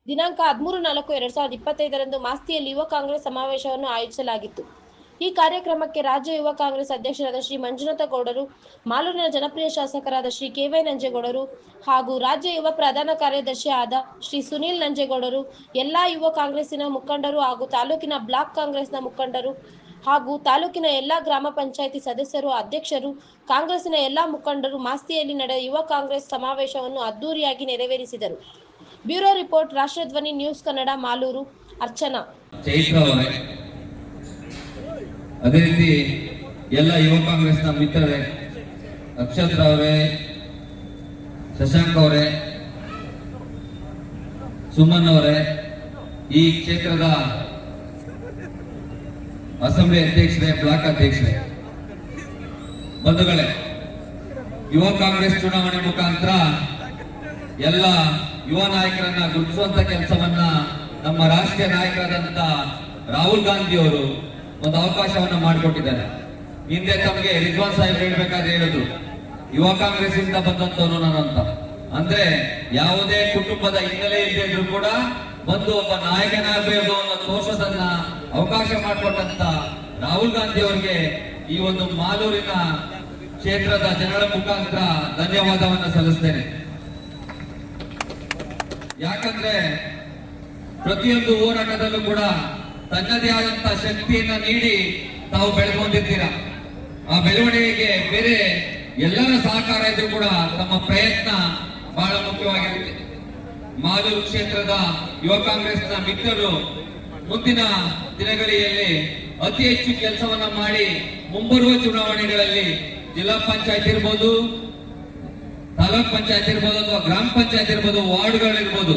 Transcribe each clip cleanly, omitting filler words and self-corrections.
ದಿನಾಂಕ 13-4-2025 ಮಾಸ್ತಿಯಲ್ಲಿ ಯುವ ಕಾಂಗ್ರೆಸ್ ಸಮಾವೇಶವನ್ನು ಆಯೋಜಿಸಲಾಗಿತ್ತು. ಈ ಕಾರ್ಯಕ್ರಮಕ್ಕೆ ರಾಜ್ಯ ಯುವ ಕಾಂಗ್ರೆಸ್ ಅಧ್ಯಕ್ಷರಾದ ಶ್ರೀ ಮಂಜುನಾಥ ಗೌಡರು, ಮಾಲೂರಿನ ಜನಪ್ರಿಯ ಶಾಸಕರಾದ ಶ್ರೀ ಕೆ.ವೈ. ನಂಜೇಗೌಡರು ಹಾಗೂ ರಾಜ್ಯ ಯುವ ಪ್ರಧಾನ ಕಾರ್ಯದರ್ಶಿ ಆದ ಶ್ರೀ ಸುನೀಲ್ ನಂಜೇಗೌಡರು, ಎಲ್ಲಾ ಯುವ ಕಾಂಗ್ರೆಸ್ಸಿನ ಮುಖಂಡರು ಹಾಗೂ ತಾಲೂಕಿನ ಬ್ಲಾಕ್ ಕಾಂಗ್ರೆಸ್ನ ಮುಖಂಡರು ಹಾಗೂ ತಾಲೂಕಿನ ಎಲ್ಲಾ ಗ್ರಾಮ ಪಂಚಾಯಿತಿ ಸದಸ್ಯರು, ಅಧ್ಯಕ್ಷರು, ಕಾಂಗ್ರೆಸ್ಸಿನ ಎಲ್ಲಾ ಮುಖಂಡರು ಮಾಸ್ತಿಯಲ್ಲಿ ನಡೆದ ಯುವ ಕಾಂಗ್ರೆಸ್ ಸಮಾವೇಶವನ್ನು ಅದ್ದೂರಿಯಾಗಿ ನೆರವೇರಿಸಿದರು. Bureau report, ರಾಷ್ಟ್ರಧ್ವನಿ news Kannada, Malur. Archana. ಅದೇ ರೀತಿ ಎಲ್ಲ ಯುವ ಕಾಂಗ್ರೆಸ್ನ ಮಿತ್ರರೇ, ಅಕ್ಷತ್ರ ಅವರೇ, ಶಶಾಂಕ್ ಅವರೇ, ಸುಮನ್ ಅವರೇ, ಈ ಕ್ಷೇತ್ರದ ಅಸೆಂಬ್ಲಿ ಅಧ್ಯಕ್ಷರೇ, ಬ್ಲಾಕ್ ಅಧ್ಯಕ್ಷರೇ, ಬಂಧುಗಳೇ, ಯುವ ಕಾಂಗ್ರೆಸ್ ಚುನಾವಣೆ ಮುಖಾಂತರ ಎಲ್ಲ ಯುವ ನಾಯಕರನ್ನ ಗುರುತಿಸುವಂತ ಕೆಲಸವನ್ನ ನಮ್ಮ ರಾಷ್ಟ್ರೀಯ ನಾಯಕರಾದಂತ ರಾಹುಲ್ ಗಾಂಧಿ ಅವರು ಒಂದು ಅವಕಾಶವನ್ನ ಮಾಡಿಕೊಟ್ಟಿದ್ದಾರೆ. ಹಿಂದೆ ತಮಗೆ ರಿಜ್ವಾನ್ ಸಾಹೇಬ್ ಹೇಳ್ಬೇಕಾದ್ರೆ ಹೇಳಿದ್ರು, ಯುವ ಕಾಂಗ್ರೆಸ್ ಇಂದ ಬಂದಂತವನು ನಾನು ಅಂತ. ಅಂದ್ರೆ ಯಾವುದೇ ಕುಟುಂಬದ ಹಿನ್ನೆಲೆ ಇಲ್ಲದಿದ್ರು ಕೂಡ ಬಂದು ಒಬ್ಬ ನಾಯಕನಾಗಬೇಕು ಅನ್ನೋ ತೋರ್ಸೋದನ್ನ ಅವಕಾಶ ಮಾಡಿಕೊಟ್ಟಂತ ರಾಹುಲ್ ಗಾಂಧಿ ಅವರಿಗೆ ಈ ಒಂದು ಮಾಲೂರಿನ ಕ್ಷೇತ್ರದ ಜನರ ಮುಖಾಂತರ ಧನ್ಯವಾದವನ್ನ ಸಲ್ಲಿಸ್ತೇನೆ. ಯಾಕಂದ್ರೆ ಪ್ರತಿಯೊಂದು ಹೋರಾಟದಲ್ಲೂ ಕೂಡ ತನ್ನದೇ ಆದಂತ ಶಕ್ತಿಯನ್ನ ನೀಡಿ ತಾವು ಬೆಳೆದುಕೊಂಡಿರ್ತೀರ. ಆ ಬೆಳವಣಿಗೆಗೆ ಬೇರೆ ಎಲ್ಲರ ಸಹಕಾರ ಇದ್ರೂ ಕೂಡ ತಮ್ಮ ಪ್ರಯತ್ನ ಬಹಳ ಮುಖ್ಯವಾಗಿರುತ್ತೆ. ಮಾಲೂರು ಕ್ಷೇತ್ರದ ಯುವ ಕಾಂಗ್ರೆಸ್ನ ಮಿತ್ರರು ಮುಂದಿನ ದಿನಗಳಲ್ಲಿ ಅತಿ ಹೆಚ್ಚು ಕೆಲಸವನ್ನ ಮಾಡಿ ಮುಂಬರುವ ಚುನಾವಣೆಗಳಲ್ಲಿ ಜಿಲ್ಲಾ ಪಂಚಾಯತ್ ಇರ್ಬೋದು, ತಾಲೂಕ್ ಪಂಚಾಯತ್ ಇರ್ಬೋದು, ಅಥವಾ ಗ್ರಾಮ ಪಂಚಾಯತ್ ಇರ್ಬೋದು, ವಾರ್ಡ್ಗಳಿರ್ಬೋದು,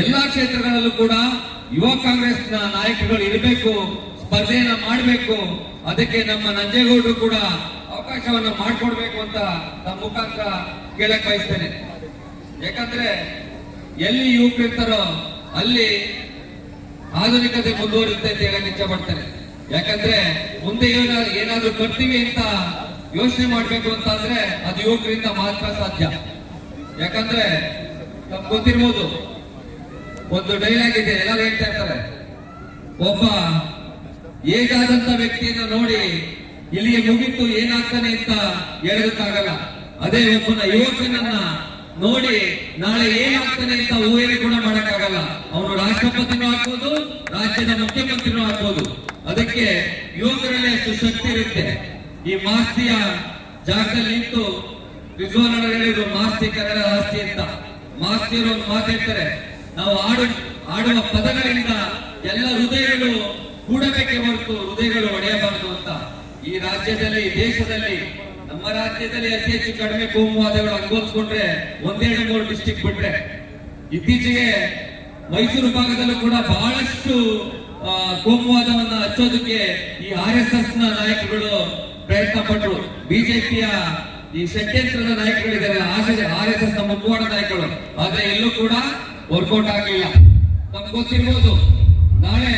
ಎಲ್ಲಾ ಕ್ಷೇತ್ರಗಳಲ್ಲೂ ಕೂಡ ಯುವ ಕಾಂಗ್ರೆಸ್ನ ನಾಯಕರುಗಳು ಇರಬೇಕು, ಸ್ಪರ್ಧೆಯನ್ನ ಮಾಡಬೇಕು. ಅದಕ್ಕೆ ನಮ್ಮ ನಂಜೇಗೌಡರು ಕೂಡ ಅವಕಾಶವನ್ನ ಮಾಡಿಕೊಡ್ಬೇಕು ಅಂತ ನಮ್ಮ ಮುಖಾಂತರ ಕೇಳಕ್ ಬಯಸ್ತೇನೆ. ಯಾಕಂದ್ರೆ ಎಲ್ಲಿ ಯುವಕರು ಇರ್ತಾರೋ ಅಲ್ಲಿ ಆಧುನಿಕತೆ ಮುಂದುವರಿಯುತ್ತೆ ಅಂತ ಹೇಳಕ್ ಇಚ್ಛೆ ಪಡ್ತೇನೆ. ಯಾಕಂದ್ರೆ ಮುಂದೆ ಏನಾದ್ರೂ ಬರ್ತೀವಿ ಅಂತ ಯೋಚನೆ ಮಾಡ್ಬೇಕು ಅಂತ ಅಂದ್ರೆ ಅದು ಯುವಕರಿಂದ ಮಾತ್ರ ಸಾಧ್ಯ. ಯಾಕಂದ್ರೆ ನಮ್ಗೆ ಗೊತ್ತಿರ್ಬೋದು, ಒಂದು ಡೈಲಾಗ್ ಇದೆ, ಎಲ್ಲರೂ ಹೇಳ್ತಾ ಇರ್ತಾರೆ, ಒಬ್ಬ ಏಜಾದಂತ ವ್ಯಕ್ತಿಯನ್ನ ನೋಡಿ ಇಲ್ಲಿಗೆ ಮುಗಿತು ಏನಾಗ್ತಾನೆ ಅಂತ ಹೇಳೋದಕ್ಕಾಗಲ್ಲ. ಅದೇ ಒಬ್ಬನ ಯುವಕನನ್ನ ನೋಡಿ ನಾಳೆ ಏನಾಗ್ತಾನೆ ಅಂತ ಊಹೆ ಕೂಡ ಮಾಡಕ್ಕಾಗಲ್ಲ. ಅವನು ರಾಷ್ಟ್ರಪತಿನೂ ಆಗ್ಬೋದು, ರಾಜ್ಯದ ಮುಖ್ಯಮಂತ್ರಿನೂ ಆಗ್ಬೋದು. ಅದಕ್ಕೆ ಯುವಕರಲ್ಲಿ ಅಷ್ಟು ಶಕ್ತಿ ಇರುತ್ತೆ. ಈ ಮಾಸ್ತಿಯ ಜಾಗದಲ್ಲಿ ನಿಂತು ರಿಜ್ವಾನ್ ಅವರು ಹೇಳಿದ್ರು, ಮಾಸ್ತಿ ಕನ್ನಡ ಆಸ್ತಿ ಅಂತ. ಮಾಸ್ತಿಯವರು ಒಂದು ಮಾತಾಡ್ತಾರೆ, ನಾವು ಆಡುವ ಪದಗಳಿಂದ ಎಲ್ಲ ಹೃದಯಗಳು ಕೂಡಬೇಕೆ ಹೊರತು ಹೃದಯಗಳು ಒಡೆಯಬಾರದು ಅಂತ. ಈ ರಾಜ್ಯದಲ್ಲಿ, ದೇಶದಲ್ಲಿ, ನಮ್ಮ ರಾಜ್ಯದಲ್ಲಿ ಅತಿ ಹೆಚ್ಚು ಕಡಿಮೆ ಕೋಮುವಾದಗಳು ಅನುಭವಿಸ್ಕೊಂಡ್ರೆ 1-2-3 ಡಿಸ್ಟಿಕ್ ಬಿಟ್ರೆ. ಇತ್ತೀಚೆಗೆ ಮೈಸೂರು ಭಾಗದಲ್ಲೂ ಕೂಡ ಬಹಳಷ್ಟು ಕೋಮುವಾದವನ್ನ ಹಚ್ಚೋದಕ್ಕೆ ಈ RSS ನ ನಾಯಕರುಗಳು ಪ್ರಯತ್ನ ಪಟ್ಟರು. ಬಿಜೆಪಿಯ ಈ ಷಡ್ಯಂತ್ರದ ನಾಯಕರುಗಳಿದ್ದಾರೆ, RSS ನ ಮುಖವಾಡ ನಾಯಕರು. ಆದ್ರೆ ಎಲ್ಲೂ ಕೂಡ ವರ್ಕೌಟ್ ಆಗಲಿಲ್ಲ. ನಮ್ಗೆ ಗೊತ್ತಿರ್ಬೋದು, ನಾಳೆ